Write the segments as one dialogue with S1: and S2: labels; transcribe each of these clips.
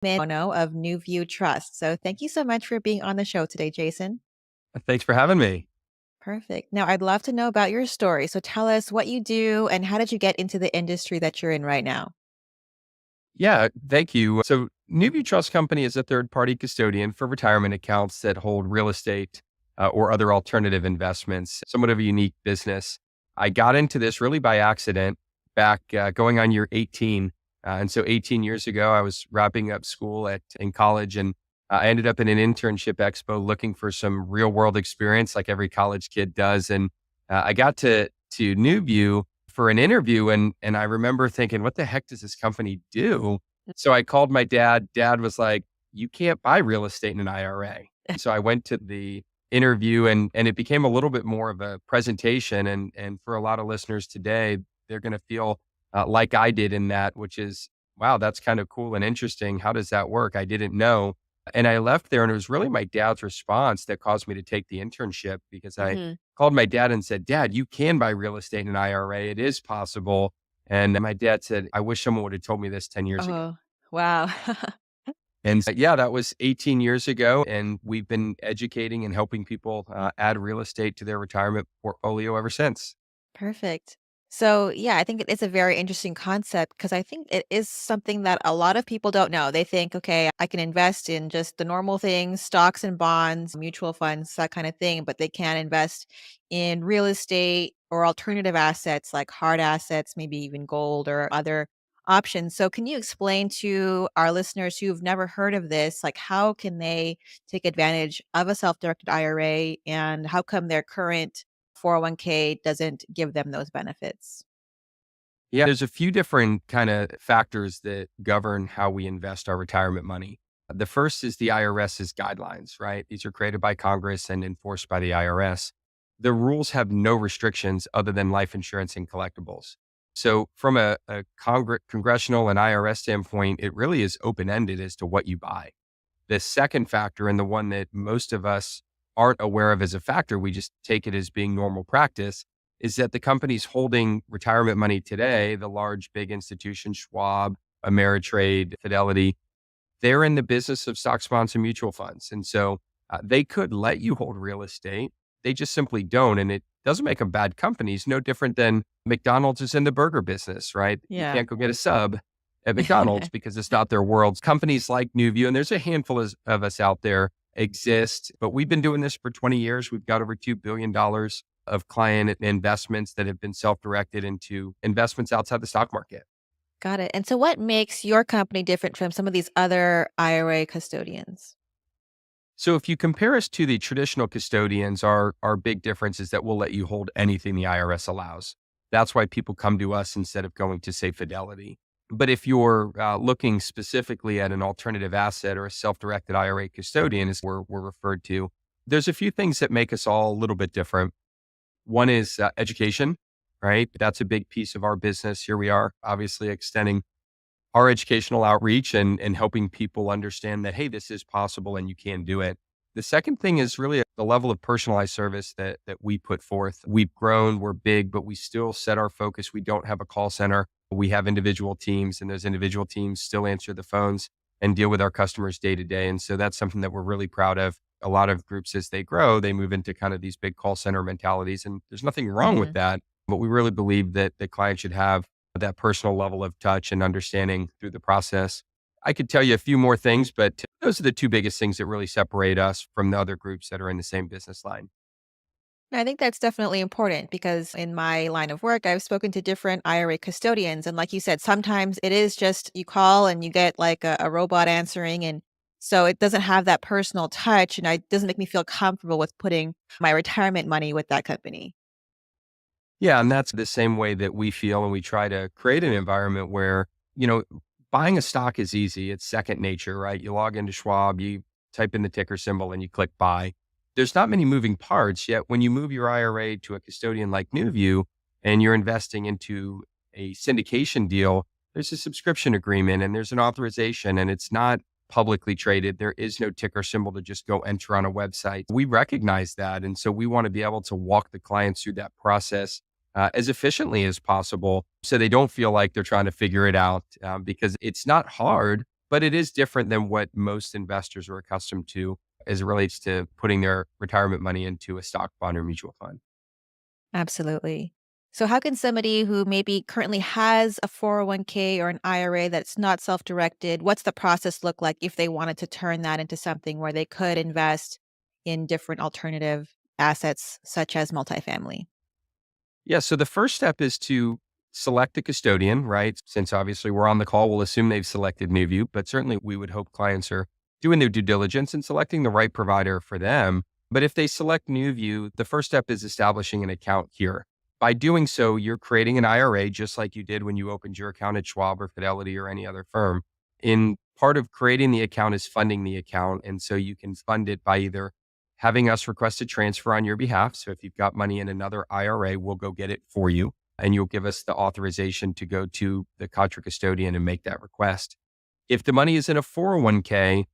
S1: DeBono of NuView Trust. So thank you so much for being on the show today, Jason.
S2: Thanks for having me.
S1: Perfect. Now, I'd love to know about your story. So tell us what you do and how did you get into the industry that you're in right now?
S2: Yeah, thank you. So, NuView Trust Company is a third-party custodian for retirement accounts that hold real estate or other alternative investments. Somewhat of a unique business. I got into this really by accident back going on year 18. And so 18 years ago, I was wrapping up school in college, and I ended up in an internship expo looking for some real world experience like every college kid does. And I got to NuView for an interview, and I remember thinking, what the heck does this company do? So I called my dad. Dad was like, you can't buy real estate in an IRA. So I went to the interview, and it became a little bit more of a presentation. And for a lot of listeners today, they're going to feel like I did in that, which is, wow, that's kind of cool and interesting. How does that work? I didn't know. And I left there, and it was really my dad's response that caused me to take the internship, because I
S1: Hmm.
S2: called my dad and said, Dad, you can buy real estate in an IRA. It is possible. And my dad said, I wish someone would have told me this 10 years ago.
S1: Oh, wow.
S2: And so, yeah, that was 18 years ago. And we've been educating and helping people add real estate to their retirement portfolio ever since.
S1: Perfect. So, yeah, I think it is a very interesting concept because I think it is something that a lot of people don't know. They think, okay, I can invest in just the normal things, stocks and bonds, mutual funds, that kind of thing, but they can't invest in real estate or alternative assets like hard assets, maybe even gold or other options. So, can you explain to our listeners who've never heard of this, like how can they take advantage of a self-directed IRA and how come their current 401k doesn't give them those benefits?
S2: Yeah, there's a few different kind of factors that govern how we invest our retirement money. The first is the IRS's guidelines, right? These are created by Congress and enforced by the IRS. The rules have no restrictions other than life insurance and collectibles. So, from a congressional and IRS standpoint, it really is open ended as to what you buy. The second factor, and the one that most of us aren't aware of as a factor, we just take it as being normal practice, is that the companies holding retirement money today, the large, big institutions, Schwab, Ameritrade, Fidelity, they're in the business of stock sponsored mutual funds. And so they could let you hold real estate. They just simply don't. And it doesn't make them bad companies, no different than McDonald's is in the burger business, right? You
S1: Yeah.
S2: can't go get a sub at McDonald's because it's not their world. Companies like NuView, and there's a handful of us out there exist, but we've been doing this for 20 years. We've got over $2 billion of client investments that have been self directed into investments outside the stock market.
S1: Got it. And so what makes your company different from some of these other IRA custodians?
S2: So if you compare us to the traditional custodians, our big difference is that we'll let you hold anything the IRS allows. That's why people come to us instead of going to, say, Fidelity. But if you're looking specifically at an alternative asset or a self-directed IRA custodian, as we're referred to, there's a few things that make us all a little bit different. One is education, right? That's a big piece of our business. Here we are, obviously extending our educational outreach and helping people understand that, hey, this is possible and you can do it. The second thing is really the level of personalized service that we put forth. We've grown, we're big, but we still set our focus. We don't have a call center. We have individual teams, and those individual teams still answer the phones and deal with our customers day to day. And so that's something that we're really proud of. A lot of groups, as they grow, they move into kind of these big call center mentalities, and there's nothing wrong with
S1: Mhm.
S2: that. But we really believe that the client should have that personal level of touch and understanding through the process. I could tell you a few more things, but those are the two biggest things that really separate us from the other groups that are in the same business line.
S1: I think that's definitely important because in my line of work, I've spoken to different IRA custodians. And like you said, sometimes it is just you call and you get like a robot answering. And so it doesn't have that personal touch. And it doesn't make me feel comfortable with putting my retirement money with that company.
S2: Yeah, and that's the same way that we feel, and we try to create an environment where, you know, buying a stock is easy. It's second nature, right? You log into Schwab, you type in the ticker symbol and you click buy. There's not many moving parts, yet when you move your IRA to a custodian like NuView and you're investing into a syndication deal, there's a subscription agreement and there's an authorization, and it's not publicly traded. There is no ticker symbol to just go enter on a website. We recognize that. And so we want to be able to walk the clients through that process as efficiently as possible so they don't feel like they're trying to figure it out, because it's not hard. but it is different than what most investors are accustomed to as it relates to putting their retirement money into a stock, bond, or mutual fund.
S1: Absolutely. So, how can somebody who maybe currently has a 401k or an IRA that's not self directed, what's the process look like if they wanted to turn that into something where they could invest in different alternative assets, such as multifamily?
S2: Yeah. So the first step is to select a custodian, right? Since obviously we're on the call, we'll assume they've selected NuView, but certainly we would hope clients are doing their due diligence and selecting the right provider for them. But if they select NuView, the first step is establishing an account here. By doing so, you're creating an IRA just like you did when you opened your account at Schwab or Fidelity or any other firm. In part of creating the account is funding the account. And so you can fund it by either having us request a transfer on your behalf. So if you've got money in another IRA, we'll go get it for you and you'll give us the authorization to go to the contra custodian and make that request. If the money is in a 401k,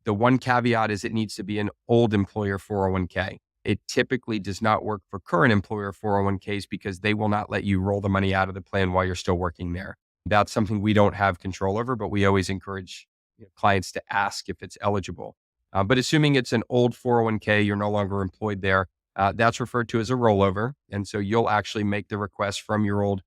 S2: the one caveat is it needs to be an old employer 401k. It typically does not work for current employer 401ks because they will not let you roll the money out of the plan while you're still working there. That's something we don't have control over, but we always encourage clients to ask if it's eligible. But assuming it's an old 401k, you're no longer employed there, that's referred to as a rollover. And so you'll actually make the request from your old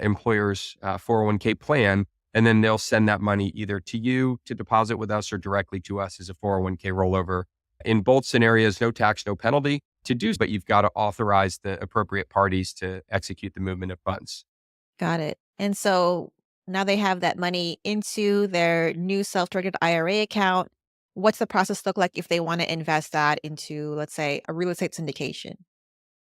S2: employer's 401k plan, and then they'll send that money either to you to deposit with us or directly to us as a 401k rollover. In both scenarios, no tax, no penalty to do, but you've got to authorize the appropriate parties to execute the movement of funds.
S1: Got it. And so now they have that money into their new self-directed IRA account. What's the process look like if they want to invest that into, let's say, a real estate syndication?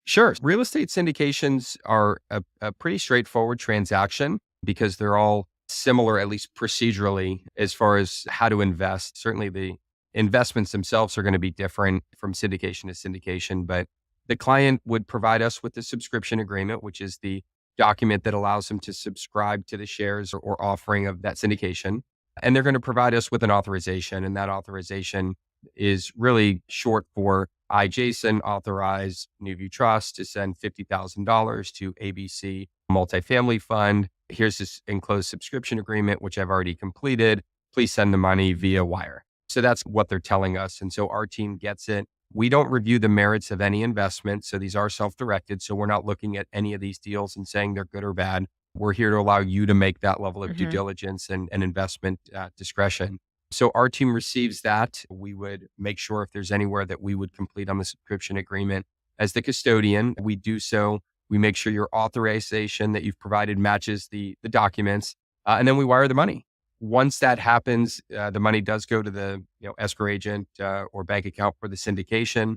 S2: Sure. Real estate syndications are a pretty straightforward transaction because they're all similar, at least procedurally, as far as how to invest. Certainly, the investments themselves are going to be different from syndication to syndication, but the client would provide us with the subscription agreement, which is the document that allows them to subscribe to the shares or offering of that syndication. And they're going to provide us with an authorization, and that authorization is really short for I, Jason, authorize NuView Trust to send $50,000 to ABC Multifamily Fund. Here's this enclosed subscription agreement, which I've already completed. Please send the money via wire. So that's what they're telling us. And so our team gets it. We don't review the merits of any investment. So these are self directed. So we're not looking at any of these deals and saying they're good or bad. We're here to allow you to make that level of due
S1: Hmm.
S2: diligence and investment discretion. So our team receives that. We would make sure if there's anywhere that we would complete on the subscription agreement as the custodian, we do so. We make sure your authorization that you've provided matches the documents, and then we wire the money. Once that happens, the money does go to the escrow agent or bank account for the syndication.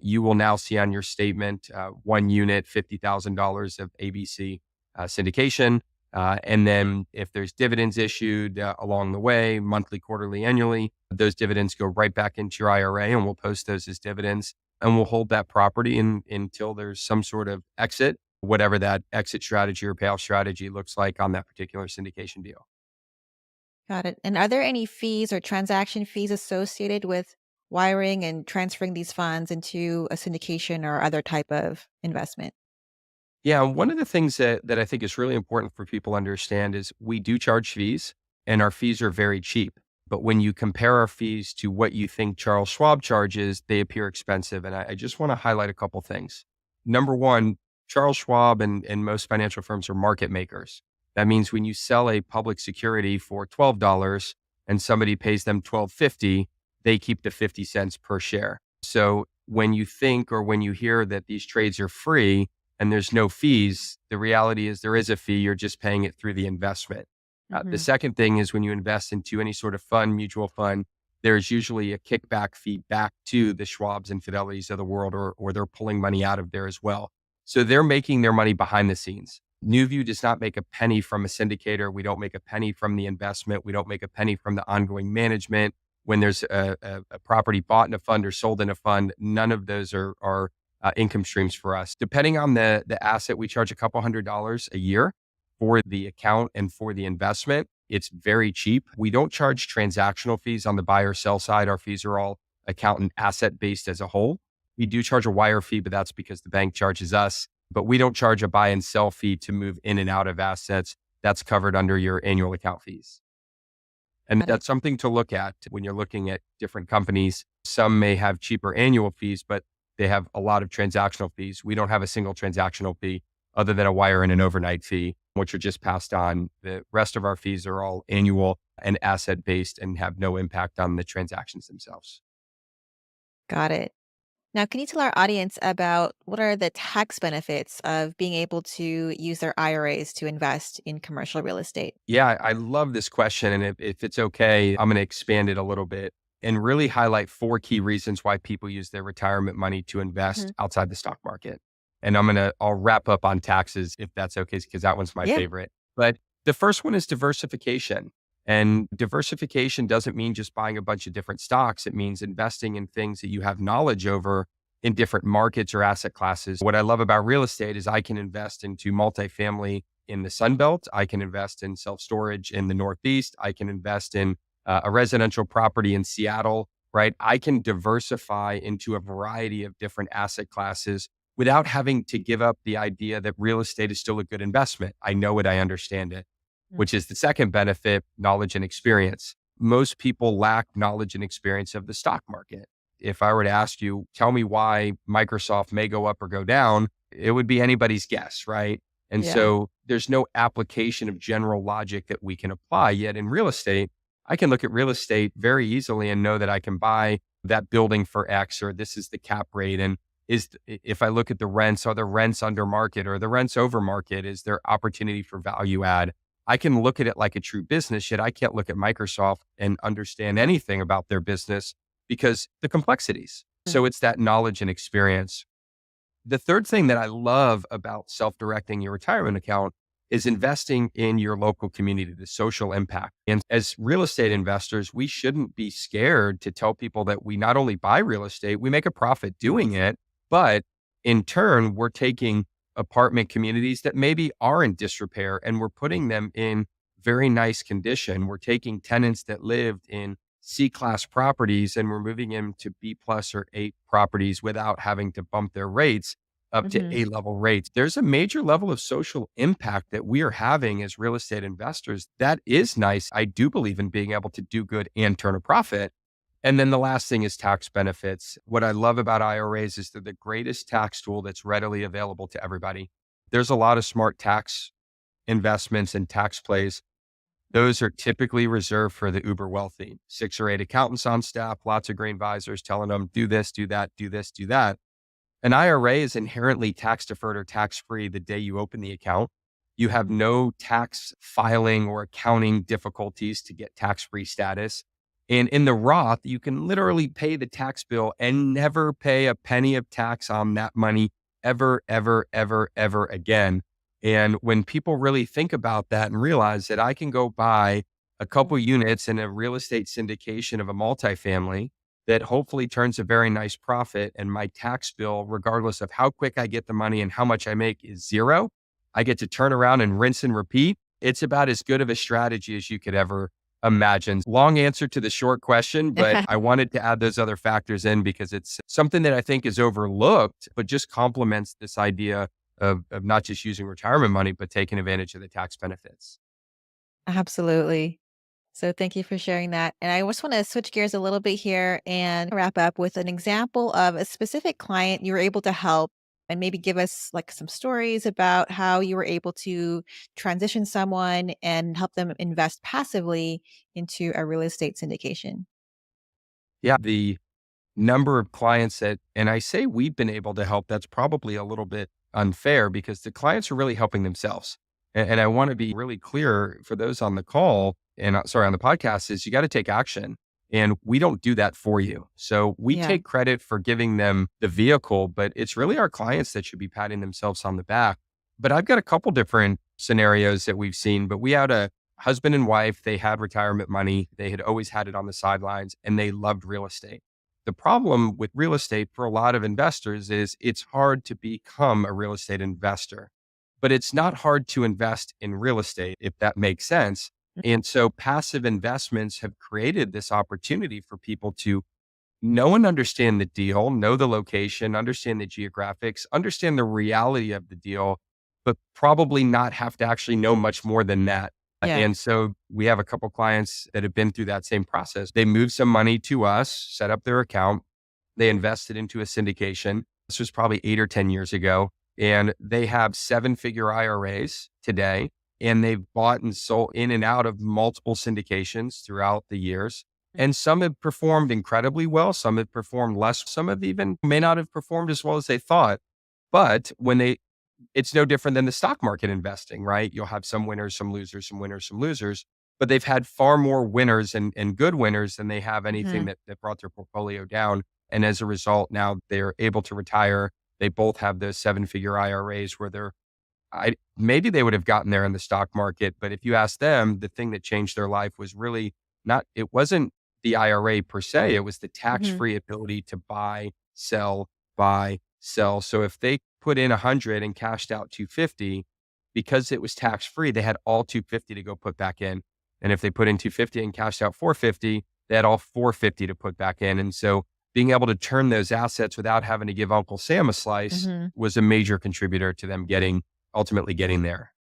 S2: You will now see on your statement one unit, $50,000 of ABC syndication. And then if there's dividends issued along the way, monthly, quarterly, annually, those dividends go right back into your IRA and we'll post those as dividends and we'll hold that property until there's some sort of exit, whatever that exit strategy or payoff strategy looks like on that particular syndication deal.
S1: Got it. And are there any fees or transaction fees associated with wiring and transferring these funds into a syndication or other type of investment?
S2: Yeah, one of the things that I think is really important for people to understand is we do charge fees and our fees are very cheap. But when you compare our fees to what you think Charles Schwab charges, they appear expensive. And I just want to highlight a couple things. Number one, Charles Schwab and most financial firms are market makers. That means when you sell a public security for $12 and somebody pays them $12.50, they keep the 50 cents per share. So when you think or when you hear that these trades are free, and there's no fees, the reality is there is a fee. You're just paying it through the investment. The
S1: Hmm.
S2: second thing is when you invest into any sort of fund, mutual fund, there's usually a kickback fee back to the Schwabs and Fidelities of the world, or they're pulling money out of there as well. So they're making their money behind the scenes. NuView does not make a penny from a syndicator. We don't make a penny from the investment. We don't make a penny from the ongoing management. When there's a property bought in a fund or sold in a fund, none of those are income streams for us. Depending on the asset, we charge a couple $100 a year for the account and for the investment. It's very cheap. We don't charge transactional fees on the buy or sell side. Our fees are all account and asset based as a whole. We do charge a wire fee, but that's because the bank charges us. But we don't charge a buy and sell fee to move in and out of assets. That's covered under your annual account fees. And
S1: Got it.
S2: that's something to look at when you're looking at different companies. Some may have cheaper annual fees, but they have a lot of transactional fees. We don't have a single transactional fee other than a wire and an overnight fee, which are just passed on. The rest of our fees are all annual and asset based and have no impact on the transactions themselves.
S1: Got it. Now, can you tell our audience about what are the tax benefits of being able to use their IRAs to invest in commercial real estate?
S2: Yeah, I love this question. And if it's okay, I'm going to expand it a little bit and really highlight four key reasons why people use their retirement money to invest
S1: Mhm.
S2: outside the stock market. And I'll wrap up on taxes if that's okay, because that one's my
S1: Yeah.
S2: favorite. But the first one is diversification. And diversification doesn't mean just buying a bunch of different stocks. It means investing in things that you have knowledge over in different markets or asset classes. What I love about real estate is I can invest into multifamily in the Sun Belt. I can invest in self storage in the Northeast. I can invest in a residential property in Seattle, right? I can diversify into a variety of different asset classes without having to give up the idea that real estate is still a good investment. I know it, I understand it,
S1: Mm.
S2: which is the second benefit, knowledge and experience. Most people lack knowledge and experience of the stock market. If I were to ask you, tell me why Microsoft may go up or go down, it would be anybody's guess, right? And
S1: Yeah.
S2: so there's no application of general logic that we can apply. Yet in real estate, I can look at real estate very easily and know that I can buy that building for X, or this is the cap rate. And if I look at the rents, are the rents under market or the rents over market? Is there opportunity for value add? I can look at it like a true business, yet I can't look at Microsoft and understand anything about their business because the complexities.
S1: Mm.
S2: So it's that knowledge and experience. The third thing that I love about self-directing your retirement account is investing in your local community, the social impact. And as real estate investors, we shouldn't be scared to tell people that we not only buy real estate, we make a profit doing it, but in turn, we're taking apartment communities that maybe are in disrepair and we're putting them in very nice condition. We're taking tenants that lived in C-class properties and we're moving them to B plus or A properties without having to bump their rates up to
S1: Mhm.
S2: A level rates. There's a major level of social impact that we are having as real estate investors. That is nice. I do believe in being able to do good and turn a profit. And then the last thing is tax benefits. What I love about IRAs is they're the greatest tax tool that's readily available to everybody. There's a lot of smart tax investments and tax plays. Those are typically reserved for the uber wealthy. 6 or 8 accountants on staff, lots of green advisors telling them, do this, do that, do this, do that. An IRA is inherently tax deferred or tax free the day you open the account. You have no tax filing or accounting difficulties to get tax free status. And in the Roth, you can literally pay the tax bill and never pay a penny of tax on that money ever, ever, ever, ever again. And when people really think about that and realize that I can go buy a couple units in a real estate syndication of a multifamily that hopefully turns a very nice profit. And my tax bill, regardless of how quick I get the money and how much I make, is zero. I get to turn around and rinse and repeat. It's about as good of a strategy as you could ever imagine. Long answer to the short question, but I wanted to add those other factors in because it's something that I think is overlooked, but just complements this idea of not just using retirement money, but taking advantage of the tax benefits.
S1: Absolutely. So thank you for sharing that. And I just want to switch gears a little bit here and wrap up with an example of a specific client you were able to help and maybe give us like some stories about how you were able to transition someone and help them invest passively into a real estate syndication.
S2: Yeah. The number of clients that, and I say we've been able to help, that's probably a little bit unfair because the clients are really helping themselves. And I want to be really clear for those on the call and sorry, on the podcast is you got to take action. And we don't do that for you. So we
S1: Yeah.
S2: take credit for giving them the vehicle, but it's really our clients that should be patting themselves on the back. But I've got a couple different scenarios that we've seen, but we had a husband and wife. They had retirement money. They had always had it on the sidelines and they loved real estate. The problem with real estate for a lot of investors is it's hard to become a real estate investor, but it's not hard to invest in real estate, if that makes sense. And so passive investments have created this opportunity for people to know and understand the deal, know the location, understand the geographics, understand the reality of the deal, but probably not have to actually know much more than that
S1: Yeah.
S2: And so we have a couple clients that have been through that same process. They moved some money to us, set up their account. They invested into a syndication. This was probably 8 or 10 years ago. And they have 7-figure IRAs today. And they've bought and sold in and out of multiple syndications throughout the years. And some have performed incredibly well. Some have performed less. Some have even may not have performed as well as they thought. But it's no different than the stock market investing, right? You'll have some winners, some losers, some winners, some losers, but they've had far more winners and good winners than they have anything
S1: Mhm.
S2: that brought their portfolio down. And as a result, now they're able to retire. They both have those 7-figure IRAs where maybe they would have gotten there in the stock market, but if you ask them, the thing that changed their life was really it wasn't the IRA per se, it was the
S1: Mhm.
S2: tax-free ability to buy, sell. So if they put in 100 and cashed out 250, because it was tax-free, they had all 250 to go put back in. And if they put in 250 and cashed out 450, they had all 450 to put back in. And so being able to turn those assets without having to give Uncle Sam a slice
S1: Mhm.
S2: was a major contributor to them ultimately getting there.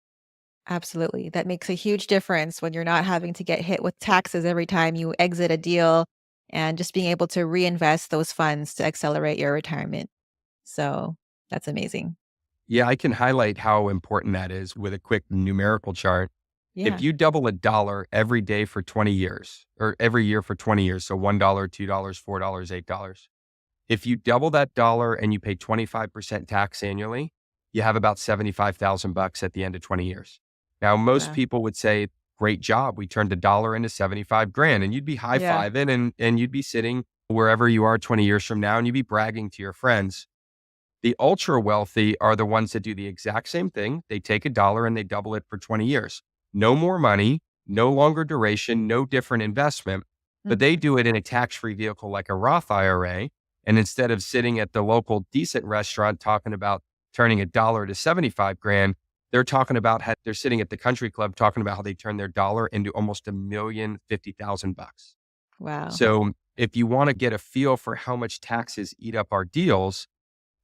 S1: Absolutely. That makes a huge difference when you're not having to get hit with taxes every time you exit a deal and just being able to reinvest those funds to accelerate your retirement. So that's amazing.
S2: Yeah, I can highlight how important that is with a quick numerical chart. If
S1: Yeah.
S2: you double a dollar every day for 20 years or every year for 20 years, so $1, $2, $4, $8, if you double that dollar and you pay 25% tax annually, you have about 75,000 bucks at the end of 20 years. Now, most
S1: Wow.
S2: people would say, great job. We turned a dollar into 75 grand, and you'd be
S1: Yeah.
S2: high-fiving and you'd be sitting wherever you are 20 years from now and you'd be bragging to your friends. The ultra wealthy are the ones that do the exact same thing. They take a dollar and they double it for 20 years. No more money, no longer duration, no different investment, but they
S1: Mhm.
S2: do it in a tax-free vehicle like a Roth IRA. And instead of sitting at the local decent restaurant talking about turning a dollar to 75 grand, they're talking about how they're sitting at the country club talking about how they turn their dollar into almost $1,050,000.
S1: Wow.
S2: So if you want to get a feel for how much taxes eat up our deals,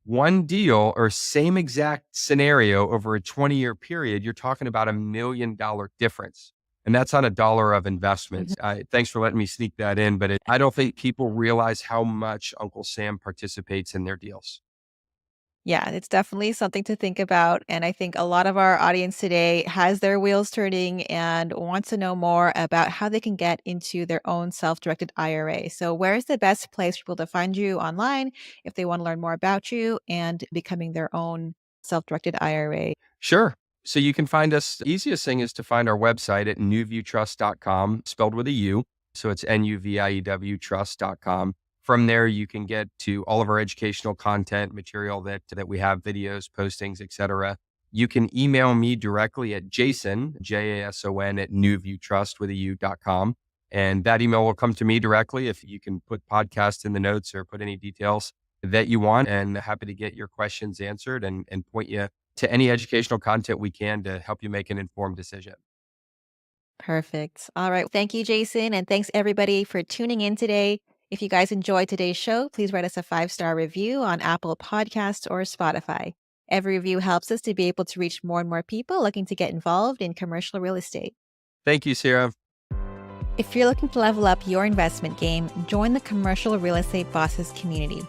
S2: one deal or same exact scenario over a 20-year period, you're talking about $1 million difference. And that's on a dollar of
S1: Mhm.
S2: investments. Thanks for letting me sneak that in, but I don't think people realize how much Uncle Sam participates in their deals.
S1: Yeah, it's definitely something to think about. And I think a lot of our audience today has their wheels turning and wants to know more about how they can get into their own self directed IRA. So, where is the best place for people to find you online if they want to learn more about you and becoming their own self directed IRA?
S2: Sure. So you can find us. The easiest thing is to find our website at nuviewtrust.com, spelled with a U. So it's NUVIEW trust.com. From there, you can get to all of our educational content material that we have, videos, postings, etc. You can email me directly at Jason, JASON, at nuviewtrust with a U.com. And that email will come to me directly if you can put podcast in the notes or put any details that you want. And happy to get your questions answered and point you to any educational content we can to help you make an informed decision.
S1: Perfect. All right. Thank you, Jason. And thanks everybody for tuning in today. If you guys enjoyed today's show, please write us a 5-star review on Apple Podcasts or Spotify. Every review helps us to be able to reach more and more people looking to get involved in commercial real estate.
S2: Thank you, Sarah.
S1: If you're looking to level up your investment game, join the Commercial Real Estate Bosses community.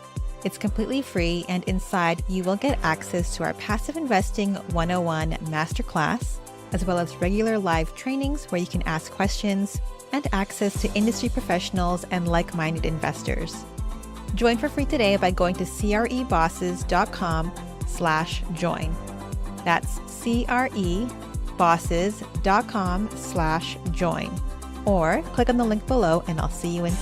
S1: It's completely free, and inside you will get access to our Passive Investing 101 Masterclass, as well as regular live trainings where you can ask questions, and access to industry professionals and like-minded investors. Join for free today by going to crebosses.com/join. That's crebosses.com/join. Or click on the link below and I'll see you inside.